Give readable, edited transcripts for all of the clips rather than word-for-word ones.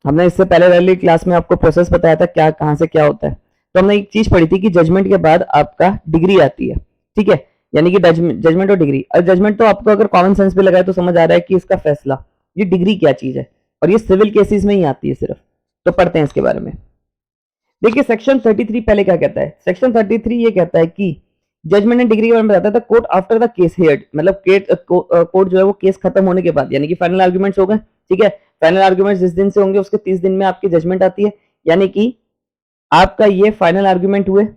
हमने इससे पहले वाली क्लास में आपको प्रोसेस बताया था क्या कहाँ से क्या होता है। तो हमने एक चीज पढ़ी थी कि जजमेंट के बाद आपका डिग्री आती है, ठीक है, यानी कि जजमेंट और डिग्री। और जजमेंट तो आपको अगर कॉमन सेंस पे लगाए तो समझ आ रहा है कि इसका फैसला, ये डिग्री क्या चीज है, और ये सिविल केसेस में ही आती है सिर्फ। तो पढ़ते हैं इसके बारे में। देखिए सेक्शन 33 पहले क्या कहता है। सेक्शन 33 ये कहता है कि जजमेंट एंड डिग्री के बारे में बताता है court after the case heard, मतलब कोर्ट जो है वो केस खत्म होने के बाद, यानी कि फाइनल आर्गुमेंट्स हो गए, ठीक है। फाइनल आर्गुमेंट्स जिस दिन से होंगे उसके 30 दिन में आपकी जजमेंट आती है, यानी कि आपका ये फाइनल आर्गुमेंट हुए,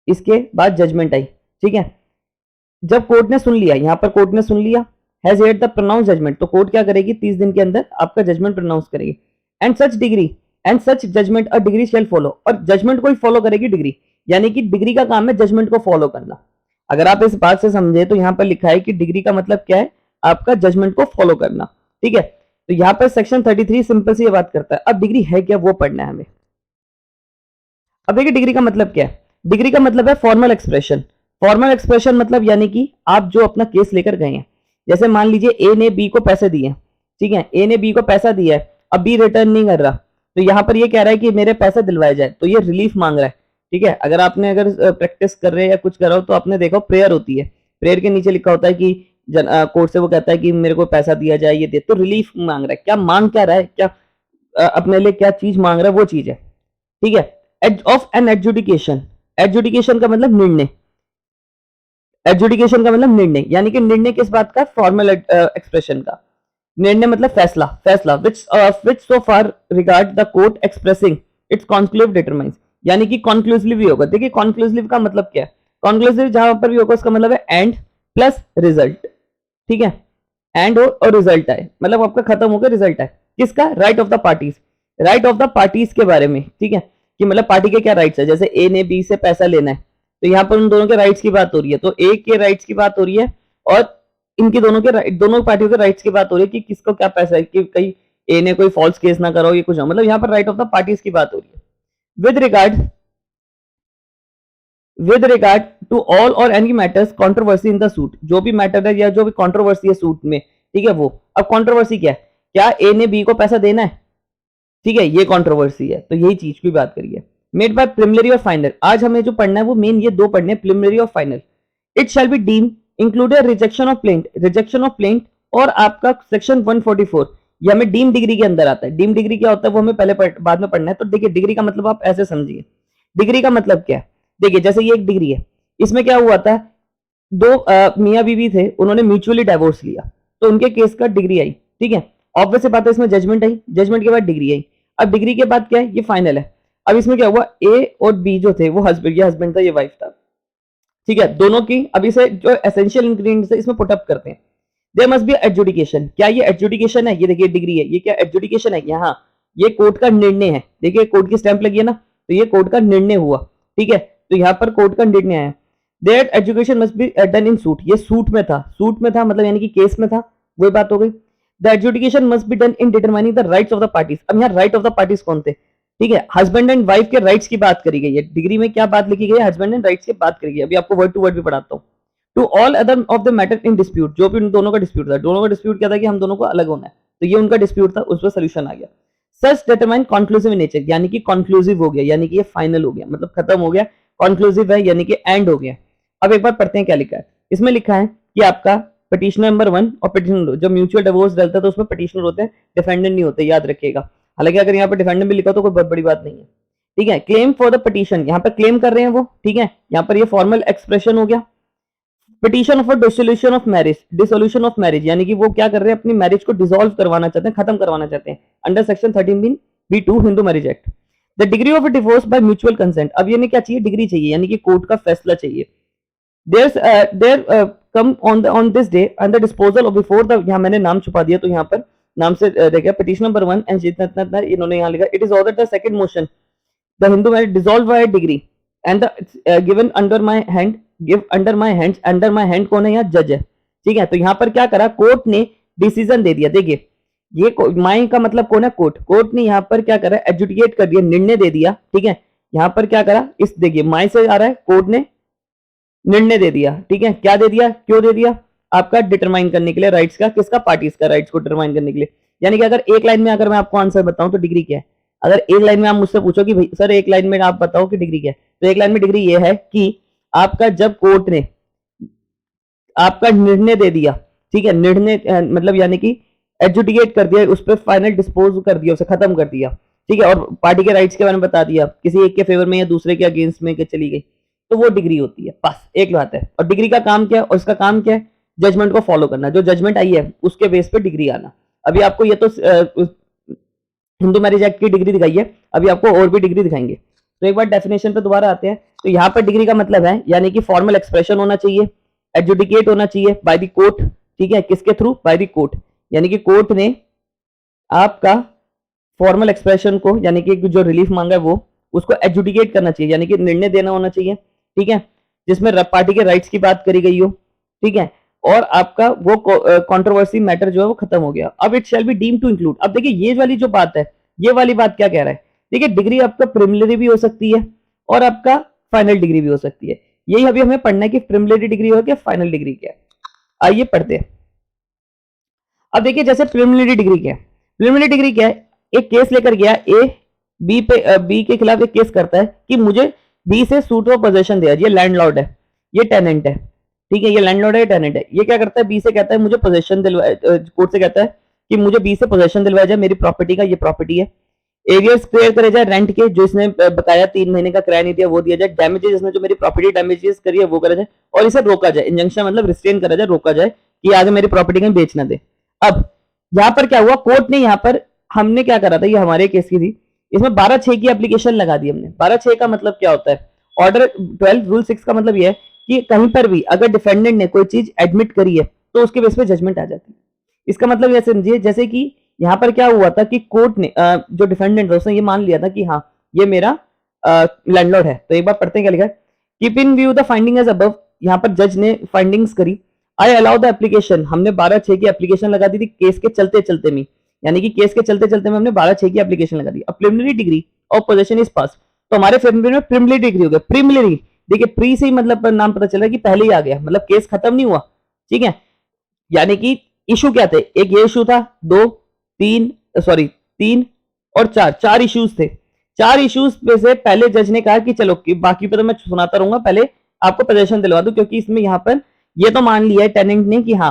इसके बाद जजमेंट आई, ठीक है। जब कोर्ट ने सुन लिया, यहां पर कोर्ट ने सुन लिया, has heard the pronounce judgment, तो कोर्ट क्या करेगी 30 दिन के अंदर आपका जजमेंट प्रोनाउंस करेगी। And such degree and such judgment a degree shall follow, और जजमेंट को ही फॉलो करेगी डिग्री, यानी कि डिग्री का काम है जजमेंट को फॉलो करना। अगर आप इस बात से समझे तो यहां पर लिखा है कि डिग्री का मतलब क्या है, आपका जजमेंट को फॉलो करना, ठीक है। तो यहां पर सेक्शन 33 सिंपल सी ये बात करता है। अब डिग्री है क्या वो पढ़ना है हमें। अब देखिए डिग्री का मतलब क्या है। डिग्री का मतलब है फॉर्मल एक्सप्रेशन। फॉर्मल एक्सप्रेशन मतलब यानी कि आप जो अपना केस लेकर गए हैं, जैसे मान लीजिए ए ने बी को पैसे दिए, ठीक है, ए ने बी को पैसा दिया है, अब बी रिटर्न नहीं कर रहा, तो यहाँ पर ये कह रहा है कि मेरे पैसे दिलवाए जाए, तो ये रिलीफ मांग रहा है, ठीक है। अगर आपने अगर प्रैक्टिस कर रहे हैं या कुछ कर रहा हो तो आपने देखो प्रेयर होती है, प्रेयर के नीचे लिखा होता है कि कोर्ट से वो कहता है कि मेरे को पैसा दिया जाए, ये दे, तो रिलीफ मांग रहा है। क्या मांग क्या रहा है, क्या अपने लिए क्या चीज मांग रहा है, वो चीज है, ठीक है। As of an adjudication, adjudication का मतलब निर्णय, एडजुडिकेशन का मतलब निर्णय, यानी कि निर्णय किस बात का, फॉर्मल एक्सप्रेशन का। निर्णय मतलब फैसला, फैसला which so far regard the court expressing its conclusive determines, यानी कि कॉन्क्लूसिव भी होगा। देखिए कॉन्क्लूसिव का मतलब क्या है, कॉन्क्लूसिव जहां पर भी होगा उसका मतलब है एंड प्लस रिजल्ट, ठीक है। एंड हो और रिजल्ट आए, मतलब आपका खत्म हो गया रिजल्ट आए, किसका, right of the parties, right of the parties के बारे में, ठीक है, कि मतलब पार्टी के क्या राइट्स है। जैसे ए ने बी से पैसा लेना है, तो यहाँ पर उन दोनों के राइट्स की बात हो रही है, तो ए के राइट्स की बात हो रही है, और इनके दोनों के दोनों पार्टियों के राइट्स की बात हो रही है कि किसको क्या पैसा है, कि कहीं ए ने कोई फॉल्स केस ना कराओ, ये कुछ ना, मतलब यहाँ पर राइट ऑफ द पार्टीज की बात हो रही है। विद रिगार्ड टू ऑल और any matters controversy in the suit, जो भी मैटर है या जो भी कंट्रोवर्सी है सूट में, ठीक है, वो। अब कंट्रोवर्सी क्या है, क्या ए ने बी को पैसा देना है, ठीक है, ये कंट्रोवर्सी है, तो यही चीज की बात करिए। मेड बाय प्रिलिमिनरी और फाइनल, आज हमें जो पढ़ना है वो मेन ये दो पढ़ने, प्रिलिमिनरी और final. It shall be deemed included rejection of plaint, rejection of plaint, और आपका सेक्शन 144 ये हमें डीम डिग्री के अंदर आता है। डीम डिग्री क्या होता है वो हमें पहले बाद में पढ़ना है। तो देखिए डिग्री का मतलब आप ऐसे समझिए, डिग्री का मतलब क्या है। देखिए जैसे ये एक डिग्री है, इसमें क्या हुआ था, दो मियाँ बीवी थे, उन्होंने म्यूचुअली डाइवोर्स लिया, तो उनके केस का डिग्री आई, ठीक है। ऑब्वियस बात है इसमें जजमेंट आई, जजमेंट के बाद डिग्री आई। अब डिग्री के बाद क्या है, ये फाइनल है। अब इसमें क्या हुआ, ए और बी जो थे वो हस्बैंड, ये हस्बैंड था, ये वाइफ था, ठीक है, दोनों की। अब इसे जो एसेंशियल इंग्रेडिएंट्स है इसमें पुट अप करते हैं। देयर मस्ट बी एडजुडिकेशन, क्या ये एडजुडिकेशन है, ये देखिए डिग्री है, ये क्या एडजुडिकेशन है, यहाँ ये कोर्ट का निर्णय है, देखिए कोर्ट की स्टैंप लगी है ना, तो ये कोर्ट का निर्णय हुआ, ठीक है, तो यहाँ पर कोर्ट का निर्णय है। That education must be done in suit, ये सूट में था, सूट में था मतलब यानी कि केस में था, वही बात हो गई। The education must be done in determining the rights of the parties. अब यहाँ राइट ऑफ द पार्टीज कौन थे, ठीक है, हस्बैंड एंड वाइफ के राइट्स की बात करी गई है। डिग्री में क्या बात लिखी गई है, हस्बैंड एंड राइट्स की बात करी गई है। अभी आपको वर्ड टू वर्ड भी पढ़ाता हूँ। To all other of the matter in dispute, जो भी उन दोनों का डिस्प्यूट था, दोनों का डिस्प्यूट क्या था कि हम दोनों को अलग होना है, तो ये उनका डिस्प्यूट था, उस पर सोल्यूशन आ गया। सच डिटरमाइन कॉन्क्लूसिव नेचर, यानी कि कॉन्क्लूसिव हो गया, यानी कि ये फाइनल हो गया, मतलब खत्म हो गया, कॉन्क्लूसिव है यानी कि एंड हो गया। अब एक बार पढ़ते हैं क्या लिखा है। इसमें लिखा है कि आपका पिटिशनर नंबर 1 और पिटिशनर, जब म्यूचुअल डिवोर्स डलता है तो उसमें पिटिशनर होते हैं, डिफेंडेंट नहीं होते, याद रखिएगा। हालांकि अगर यहाँ पर डिफेंडेंट भी लिखा तो कोई बहुत बड़ी बात नहीं है, ठीक है। क्लेम फॉर द पिटिशन, यहाँ पर क्लेम कर रहे हैं वो, ठीक है, यहाँ पर ये फॉर्मल एक्सप्रेशन हो गया। Petition for dissolution of marriage, dissolution of marriage यानी कि वो क्या कर रहे हैं, अपनी मैरिज को डिसॉल्व करवाना चाहते हैं, खत्म करवाना चाहते हैं, under section 13B2 Hindu marriage act. The degree of divorce by mutual consent, अब ये क्या चाहिए, डिग्री चाहिए, यानी कि कोर्ट का फैसला चाहिए। There come on this day and the disposal of before the, यहाँ मैंने नाम छुपा दिया तो यहाँ पर नाम से देखा, पिटिशन नंबर 1 एंड इन्होंने यहाँ लिखा, it is order the second motion the Hindu marriage dissolve bye degree and given under my hand, give under my hands, under my hand कौन है, यहाँ जज है, ठीक है। तो यहाँ पर क्या करा, कोर्ट ने डिसीजन दे दिया। देखिए ये माई का मतलब कौन है, कोर्ट, कोर्ट ने यहाँ पर क्या करा, एडजुडिकेट कर दिया, निर्णय दे दिया, ठीक है। यहाँ पर क्या करा, इस देखिए माई से आ रहा है, कोर्ट ने निर्णय दे दिया, ठीक है। क्या दे दिया, क्यों दे दिया, आपका डिटरमाइन करने के लिए राइट्स का, किसका, पार्टीज का राइट्स को डिटरमाइन करने के लिए। यानी कि अगर एक लाइन में अगर मैं आपको आंसर बताऊं तो डिग्री क्या है, अगर एक लाइन में आप मुझसे पूछो कि भाई सर एक लाइन में आप बताओ कि डिग्री क्या है, तो एक लाइन में डिग्री ये है कि आपका जब कोर्ट ने आपका निर्णय दे दिया, ठीक है, निर्णय मतलब यानी कि एडजुडिकेट कर दिया, उस पर फाइनल डिस्पोज कर दिया, उसे खत्म कर दिया, ठीक है, और पार्टी के राइट्स के बारे में बता दिया, किसी एक के फेवर में या दूसरे के अगेंस्ट में चली गई, तो वो डिग्री होती है। बस एक बात है। और डिग्री का काम क्या है, और उसका काम क्या है, जजमेंट को फॉलो करना, जो जजमेंट आई है उसके बेस पे डिग्री आना। अभी आपको ये तो हिंदू मैरिज एक्ट की डिग्री दिखाई है, अभी आपको और भी डिग्री दिखाएंगे। तो एक बार डेफिनेशन पे दोबारा आते हैं। तो यहाँ पर डिग्री का मतलब है यानी कि फॉर्मल एक्सप्रेशन होना चाहिए, एडजुडिकेट होना चाहिए बाय द कोर्ट, ठीक है, किसके थ्रू, बाय द कोर्ट, यानी कि कोर्ट ने आपका फॉर्मल एक्सप्रेशन को यानी कि जो रिलीफ मांगा है वो उसको एडजुडिकेट करना चाहिए, यानी कि निर्णय देना होना चाहिए, ठीक है, जिसमें पार्टी के राइट्स की बात करी गई हो, ठीक है, और आपका वो कंट्रोवर्सी मैटर जो है वो खत्म हो गया। अब it shall be deem to include. अब देखिए ये वाली जो बात है, ये वाली बात क्या कह रहा है, देखिए डिग्री आपका प्रिलिमिनरी भी हो सकती है और आपका फाइनल डिग्री भी हो सकती है। यही अभी हमें पढ़ना है कि प्रिलिमिनरी डिग्री हो क्या, फाइनल डिग्री क्या है। आइए पढ़ते हैं। अब देखिए जैसे प्रिलिमिनरी डिग्री क्या है, प्रिलिमिनरी डिग्री क्या है, एक केस लेकर गया ए बी पे बी के खिलाफ एक केस करता है कि मुझे बी से सूट ऑफ पोजेशन दिया, ये लैंडलॉर्ड है, ये टेनेंट है, ठीक है, ये लैंडलॉर्ड है, टेनेंट है, ये क्या करता है, बी से कहता है मुझे पोजेशन दिलवाए, कोर्ट से कहता है कि मुझे बी से पोजेशन दिलवाया जाए मेरी प्रॉपर्टी का, ये प्रॉपर्टी है, एरियर्स क्लियर करे जाए रेंट के, जो इसने बताया 3 महीने का किराया नहीं दिया वो दिया जाए, डैमेजेस इसने जो मेरी प्रॉपर्टी डैमेजेस करी है वो करा जाए, और इसे रोका जाए, इंजंक्शन मतलब रिस्ट्रेन करा जाए, रोका जाए कि आगे मेरी प्रॉपर्टी कहीं बेच ना दे। अब यहाँ पर क्या हुआ, कोर्ट ने यहाँ पर, हमने क्या करा था, ये हमारे केस की थी, इसमें 12(6) की एप्लीकेशन लगा दी हमने। 12(6) का मतलब क्या होता है, ऑर्डर 12 रूल 6 का मतलब यह है कि कहीं पर भी अगर डिफेंडेंट ने कोई चीज एडमिट करी है तो उसके बेस पे जजमेंट आ जाती है। इसका मतलब यह समझिए जैसे कि यहाँ पर क्या हुआ था कि कोर्ट ने जो डिफेंडेंट था उसने ये मान लिया था कि हाँ ये मेरा लैंडलॉर्ड है। तो एक बार पढ़ते हैं क्या लिखा है, keep in view the finding as above, यहाँ पर जज ने फाइंडिंग्स करी, आई अलाउ द एप्लीकेशन, हमने 12(6) की एप्लीकेशन लगा दी थी केस के चलते चलते में, यानी कि केस के चलते चलते में हमने 12(6) की एप्लीकेशन लगा दी। Preliminary degree of possession is pass, तो हमारे फेवर में प्रिलिमिनरी डिग्री हो गया। प्रिलिमिनरी देखिए प्री से ही मतलब नाम पता चल रहा है कि पहले ही आ गया, मतलब केस खत्म नहीं हुआ, ठीक है, यानी कि इशू क्या थे, एक ये इशू था, 2 3 सॉरी 3 और 4, 4 इश्यूज थे। 4 इश्यूज में से पहले जज ने कहा कि चलो कि बाकी पे तो मैं सुनाता रहूंगा, पहले आपको पोजेशन दिलवा दूं, क्योंकि इसमें यहाँ पर ये तो मान लिया है टेनेंट ने कि हाँ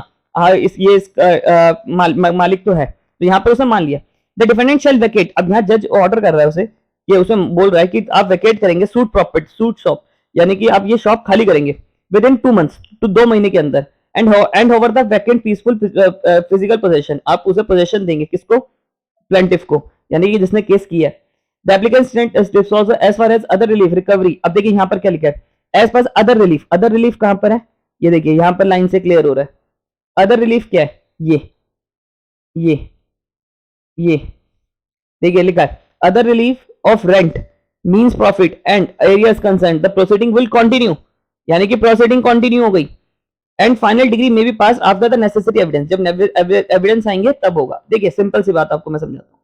मालिक तो है, तो यहाँ पर उसने मान लिया। द डिफेंडेंट शैल वेकेट, अब यहाँ जज ऑर्डर कर रहा है उसे, ये उसमें बोल रहा है कि आप वेकेट करेंगे सूट प्रॉपर्टी, सूट शॉप, यानी कि आप ये शॉप खाली करेंगे विद इन 2 मंथ्स, तो 2 महीने के अंदर, and over the vacant peaceful physical possession, आप उसे पोजेशन देंगे किसको, प्लेंटिफ को, यानी कि जिसने केस किया है। The applicant as far as other relief recovery, अब देखिए यहाँ पर क्या लिखा है, as far other relief, other relief कहां पर है, ये देखिए यहाँ पर लाइन से क्लियर हो रहा है, अदर रिलीफ क्या है, ये देखिए लिखा है, other relief of rent means profit and areas concern the proceeding will continue, यानी कि प्रोसीडिंग कंटिन्यू हो गई, एंड फाइनल डिग्री में भी पास आफ्टर द नेसेसरी एविडेंस, जब एविडेंस आएंगे तब होगा। देखिए सिंपल सी बात आपको मैं समझाता हूँ,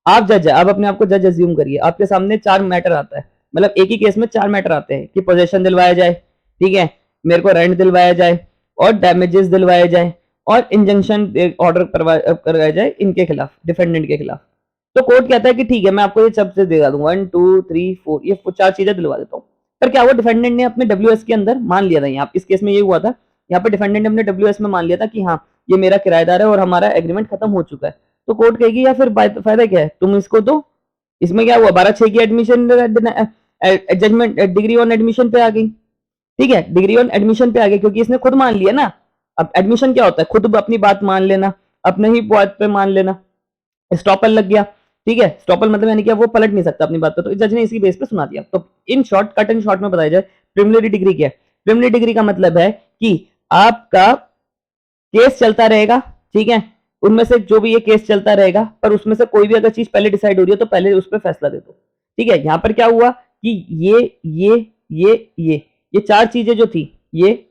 आप जज है, आप अपने आप को जज अज्यूम करिए, आपके सामने 4 मैटर आता है, मतलब एक ही केस में 4 मैटर आते हैं कि पोजेशन दिलवाया जाए, ठीक है, मेरे को रेंट दिलवाया जाए और डैमेजेस दिलवाए जाए और इंजंक्शन ऑर्डर करवाया जाए इनके खिलाफ, डिफेंडेंट के खिलाफ। तो कोर्ट कहता है कि ठीक है मैं आपको ये सब से दिला दूंगा, 1 2 3 4 ये 4 चीजें दिलवा देता हूँ। पर क्या हुआ, डिफेंडेंट ने अपने डब्ल्यूएस के अंदर मान लिया था, यहाँ इस केस में ये हुआ था, यहाँ पर डिफेंडेंट ने अपने डब्ल्यूएस में मान लिया था कि हाँ ये मेरा किराएदार है और हमारा एग्रीमेंट खत्म हो चुका है। तो कोर्ट कहेगी या फिर फायदा क्या है, तुम इसको दो, इसमें क्या हुआ, 12(6) की admission judgment degree on admission पे आ गई, ठीक है, डिग्री ऑन एडमिशन पे आ गई क्योंकि इसने खुद मान लिया ना। अब एडमिशन क्या होता है, खुद अपनी बात मान लेना, अपने ही बात पे मान लेना, स्टॉपल लग गया, ठीक है, स्टॉपल मतलब यानी कि वो पलट नहीं सकता अपनी बात पे, तो जज ने इसी बेस पे सुना दिया। तो in short, cut and short में बताया जाए प्रिलिमिनरी डिग्री क्या है, प्रिलिमिनरी डिग्री का मतलब है कि आपका केस चलता रहेगा, ठीक है, उनमें से जो भी ये केस चलता रहेगा, पर उसमें से कोई भी अगर चीज पहले डिसाइड हो रही है तो पहले उस पर फैसला दे दो, ठीक है। यहाँ पर क्या हुआ कि ये 4 चीजें जो थी, ये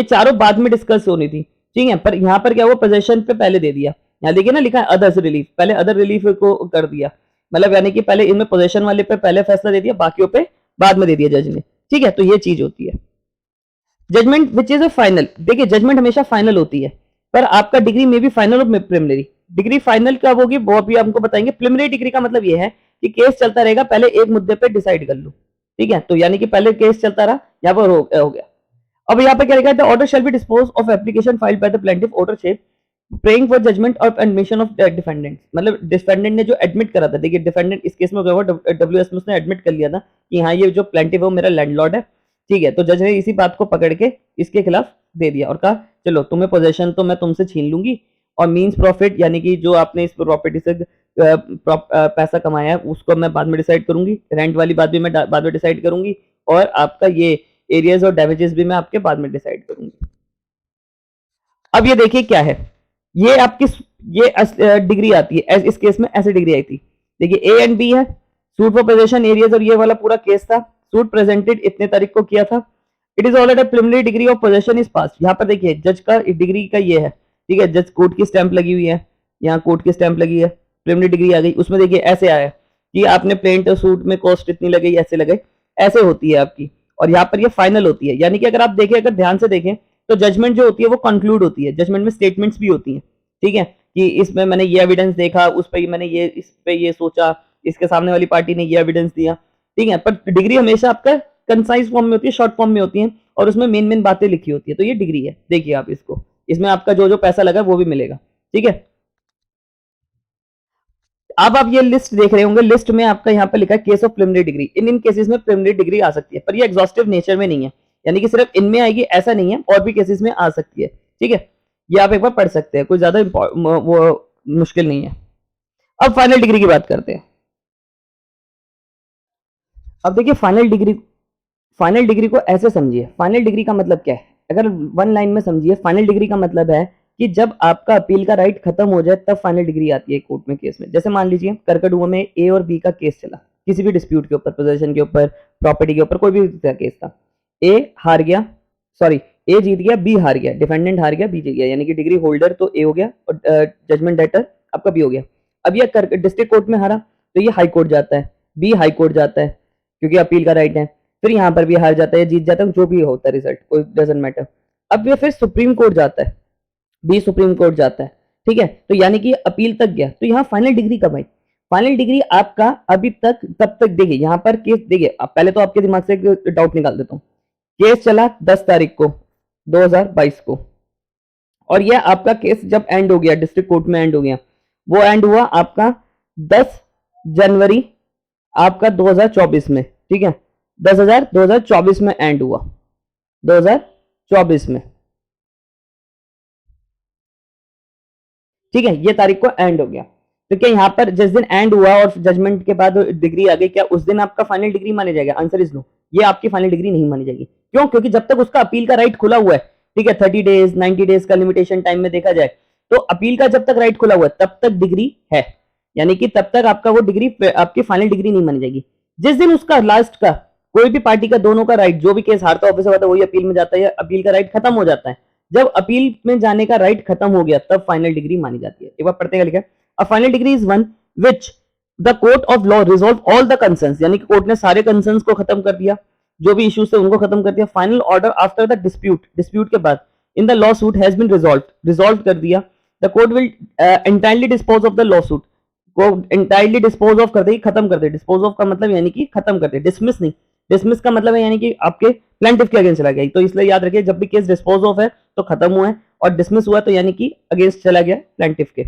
चारों बाद में डिस्कस होनी थी, ठीक है, पर यहाँ पर क्या हुआ, पोजेशन पे पहले दे दिया। यहाँ देखिए ना लिखा है अदर्स रिलीफ, पहले अदर रिलीफ को कर दिया, मतलब यानी कि पहले इनमें पोजेशन वाले पे पहले फैसला दे दिया, बाकियों पे बाद में दे दिया जज ने, ठीक है। तो ये चीज होती है judgment which is a final. देखिए जजमेंट हमेशा फाइनल होती है, पर आपका डिग्री में भी फाइनल और प्रिलिमिनरी। डिग्री फाइनल कब होगी वो अभी हमको बताएंगे। प्रिलिमिनरी डिग्री का मतलब ये है कि केस चलता रहेगा, पहले एक मुद्दे पे डिसाइड कर लो, ठीक है। तो यानी कि पहले केस चलता रहा, यहाँ पर हो गया। अब यहाँ पे क्या लिखा है, the order shall be dispose of application filed by the plaintiff order shape praying for judgment of admission of defendant. मतलब डिफेंडेंट ने जो एडमिट करा था, देखिए डिफेंडेंट इस केस में क्या हुआ, डब्ल्यूएस में उसने एडमिट कर लिया था कि हाँ ये जो प्लेंटिफ है वो मेरा लैंडलॉर्ड है, ठीक है। तो जज ने इसी बात को पकड़ के इसके खिलाफ दे दिया और कहा चलो तुम्हें पोजेशन तो मैं तुमसे छीन लूंगी, और मीन्स प्रॉफिट यानी कि जो आपने इस प्रॉपर्टी से पैसा कमाया है उसको मैं बाद में डिसाइड करूंगी, रेंट वाली बात भी मैं बाद में डिसाइड करूंगी, और आपका ये एरियाज और डैमेजेस भी मैं आपके बाद में डिसाइड करूंगी। अब ये देखिए क्या है, ये आपकी ये डिग्री आती है, इस केस में ऐसी डिग्री आई थी। देखिए ए एंड बी है, सूट फॉर पोजेशन एरियाज और ये वाला पूरा केस था, सूट प्रेजेंटेड इतने तारीख को किया था, it is already preliminary degree of possession is पास। यहाँ पर देखिए जज का डिग्री का ये है, ठीक है, जज कोर्ट की स्टैंप लगी हुई है, यहाँ कोर्ट की स्टैंप लगी है, प्रिलिमिनरी डिग्री आ गई। उसमें देखिए ऐसे आया कि आपने प्लेंट सूट में कॉस्ट इतनी लगाई, ऐसे लगाई, ऐसे होती है आपकी, और यहाँ पर ये फाइनल होती है। यानी कि अगर आप देखें, अगर ध्यान से देखें तो जजमेंट जो होती है वो कंक्लूड होती है, जजमेंट में स्टेटमेंट्स भी होती हैं, ठीक है, कि इसमें मैंने ये एविडेंस देखा, उस पर मैंने ये इस पे ये सोचा, इसके सामने वाली पार्टी ने ये एविडेंस दिया, ठीक है। पर डिग्री हमेशा आपका कंसाइज फॉर्म में होती है, शॉर्ट फॉर्म में होती है, और उसमें मेन मेन बातें लिखी होती है। तो ये डिग्री है, देखिए आप इसको, इसमें आपका जो जो पैसा लगा वो भी मिलेगा, ठीक है। अब आप ये लिस्ट देख रहे होंगे, लिस्ट में आपका यहाँ पे लिखा है case of preliminary degree. In cases में प्रिलिमिनरी डिग्री आ सकती है, पर ये एग्जॉस्टिव नेचर में नहीं है, यानी कि सिर्फ इनमें आएगी ऐसा नहीं है, और भी केसेस में आ सकती है, ठीक है। ये आप एक बार पढ़ सकते हैं, कोई ज्यादा वो मुश्किल नहीं है। अब फाइनल डिग्री की बात करते हैं। अब देखिए फाइनल डिग्री को ऐसे समझिए, फाइनल डिग्री का मतलब क्या है, अगर वन लाइन में समझिए, फाइनल डिग्री का मतलब है कि जब आपका अपील का राइट खत्म हो जाए तब फाइनल डिग्री आती है कोर्ट में केस में। जैसे मान लीजिए करकटुआ में ए और बी का केस चला, किसी भी डिस्प्यूट के ऊपर, पोजीशन के ऊपर, प्रॉपर्टी के ऊपर, कोई भी केस था, ए हार गया, सॉरी ए जीत गया, बी हार गया, डिफेंडेंट हार गया, बी जीत गया, यानी कि डिग्री होल्डर तो ए हो गया और जजमेंट डेटर आपका बी हो गया। अब ये डिस्ट्रिक्ट कोर्ट में हारा तो ये हाई कोर्ट जाता है, बी हाई कोर्ट जाता है क्योंकि अपील का राइट है, फिर यहाँ पर भी हार जाता है, जीत जाता है, जो भी होता है रिजल्ट, कोई डजंट मैटर। अब ये फिर सुप्रीम कोर्ट जाता है, बी सुप्रीम कोर्ट जाता है, ठीक है। तो यानी कि अपील तक गया, तो यहाँ फाइनल डिग्री कब आई, फाइनल डिग्री आपका अभी तक तब तक, देखिए यहाँ पर केस, देखिए पहले तो आपके दिमाग से एक डाउट निकाल देता हूँ, केस चला 10 तारीख को 2022 को, और यह आपका केस जब एंड हो गया, डिस्ट्रिक्ट कोर्ट में एंड हो गया, वो एंड हुआ आपका 10 जनवरी आपका 2024 में, ठीक है, 2024 में एंड हुआ, 2024 में, ठीक है, ये तारीख को एंड हो गया। तो क्या यहाँ पर जिस दिन एंड हुआ और जजमेंट के बाद डिग्री आ गई, क्या उस दिन आपका फाइनल डिग्री माने जाएगा? आंसर इज नो, ये आपकी फाइनल डिग्री नहीं मानी जाएगी। क्यों? क्योंकि जब तक उसका अपील का राइट खुला हुआ है, ठीक है, 30 डेज 90 डेज का लिमिटेशन टाइम में देखा जाए, तो अपील का जब तक राइट खुला हुआ है तब तक डिग्री है, यानी कि तब तक आपका वो डिग्री आपकी फाइनल डिग्री नहीं मानी जाएगी। जिस दिन उसका लास्ट का कोई भी पार्टी का दोनों का राइट, जो भी केस हारता ऑफिसर होता है वही अपील में जाता है, अपील का राइट खत्म हो जाता है, जब अपील में जाने का राइट खत्म हो गया तब फाइनल डिग्री मानी जाती है। एक बार पढ़ते हैं लिखा है, a final decree is one which the court of law resolve all the concerns, यानी कि कोर्ट ने सारे कंसर्न्स को खत्म कर दिया, जो भी इश्यूज थे उनको खत्म कर दिया। Final order after the dispute के बाद in the lawsuit has been resolve कर दिया। The court will entirely dispose of the lawsuit, को एंटायरली डिस्पोज ऑफ कर दे, खत्म कर दे। डिस्पोज ऑफ का मतलब यानी कि खत्म कर दे, डिसमिस नहीं। डिसमिस का मतलब है यानी कि आपके प्लेंटिफ के अगेंस्ट चला गया। तो इसलिए याद रखिए, जब भी केस डिस्पोज ऑफ है तो खत्म हुआ है, और डिसमिस हुआ तो यानी कि अगेंस्ट चला गया प्लेंटिफ के।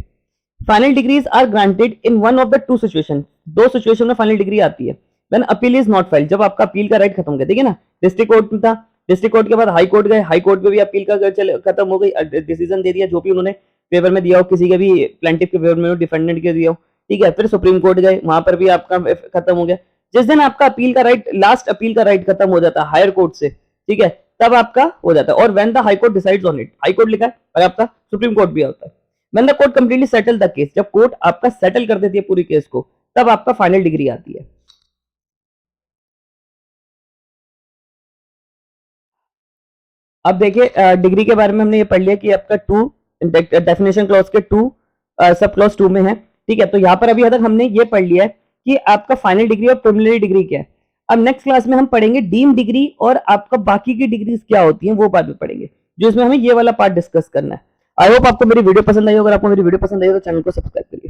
Final decrees are granted in one of the two situation, दो सिचुएशन में फाइनल डिग्री आती है। When appeal is not filed, जब आपका अपील का राइट खत्म हो गया, देखिए ना, डिस्ट्रिक्ट कोर्ट में था, डिस्ट्रिक्ट कोर्ट के बाद हाई कोर्ट गए, हाई कोर्ट में भी अपील का खत्म हो गई, डिसीजन दे दिया, जो भी उन्होंने फेवर में दिया हो, किसी के भी प्लेंटिफ के फेवर में हो, डिफेंडेंट के दिया हो, ठीक है। फिर सुप्रीम कोर्ट गए, वहां पर भी आपका खत्म हो गया। जिस दिन आपका अपील का राइट, लास्ट अपील का राइट खत्म हो जाता है हायर कोर्ट से, ठीक है, तब आपका हो जाता है। और when the high court decides on it, high court लिखा है और आपका सुप्रीम कोर्ट भी होता है। When the court completely settle the case, जब कोर्ट आपका सेटल कर देती है पूरी केस को, तब आपका फाइनल डिग्री आती है। अब देखिए डिग्री के बारे में हमने ये पढ़ लिया कि आपका टू डेफिनेशन क्लॉज के टू सब क्लॉज 2 में है, ठीक है। तो यहाँ पर अभी तक हमने ये पढ़ लिया है कि आपका फाइनल डिग्री और प्रिलिमिनरी डिग्री क्या है। अब नेक्स्ट क्लास में हम पढ़ेंगे डीम डिग्री और आपका बाकी की डिग्रीज क्या होती हैं, वो बाद में पढ़ेंगे, जो इसमें हमें ये वाला पार्ट डिस्कस करना है। आई होप आपको मेरी वीडियो पसंद आई हो। अगर आपको मेरी वीडियो पसंद आई हो तो चैनल को सब्सक्राइब करिए।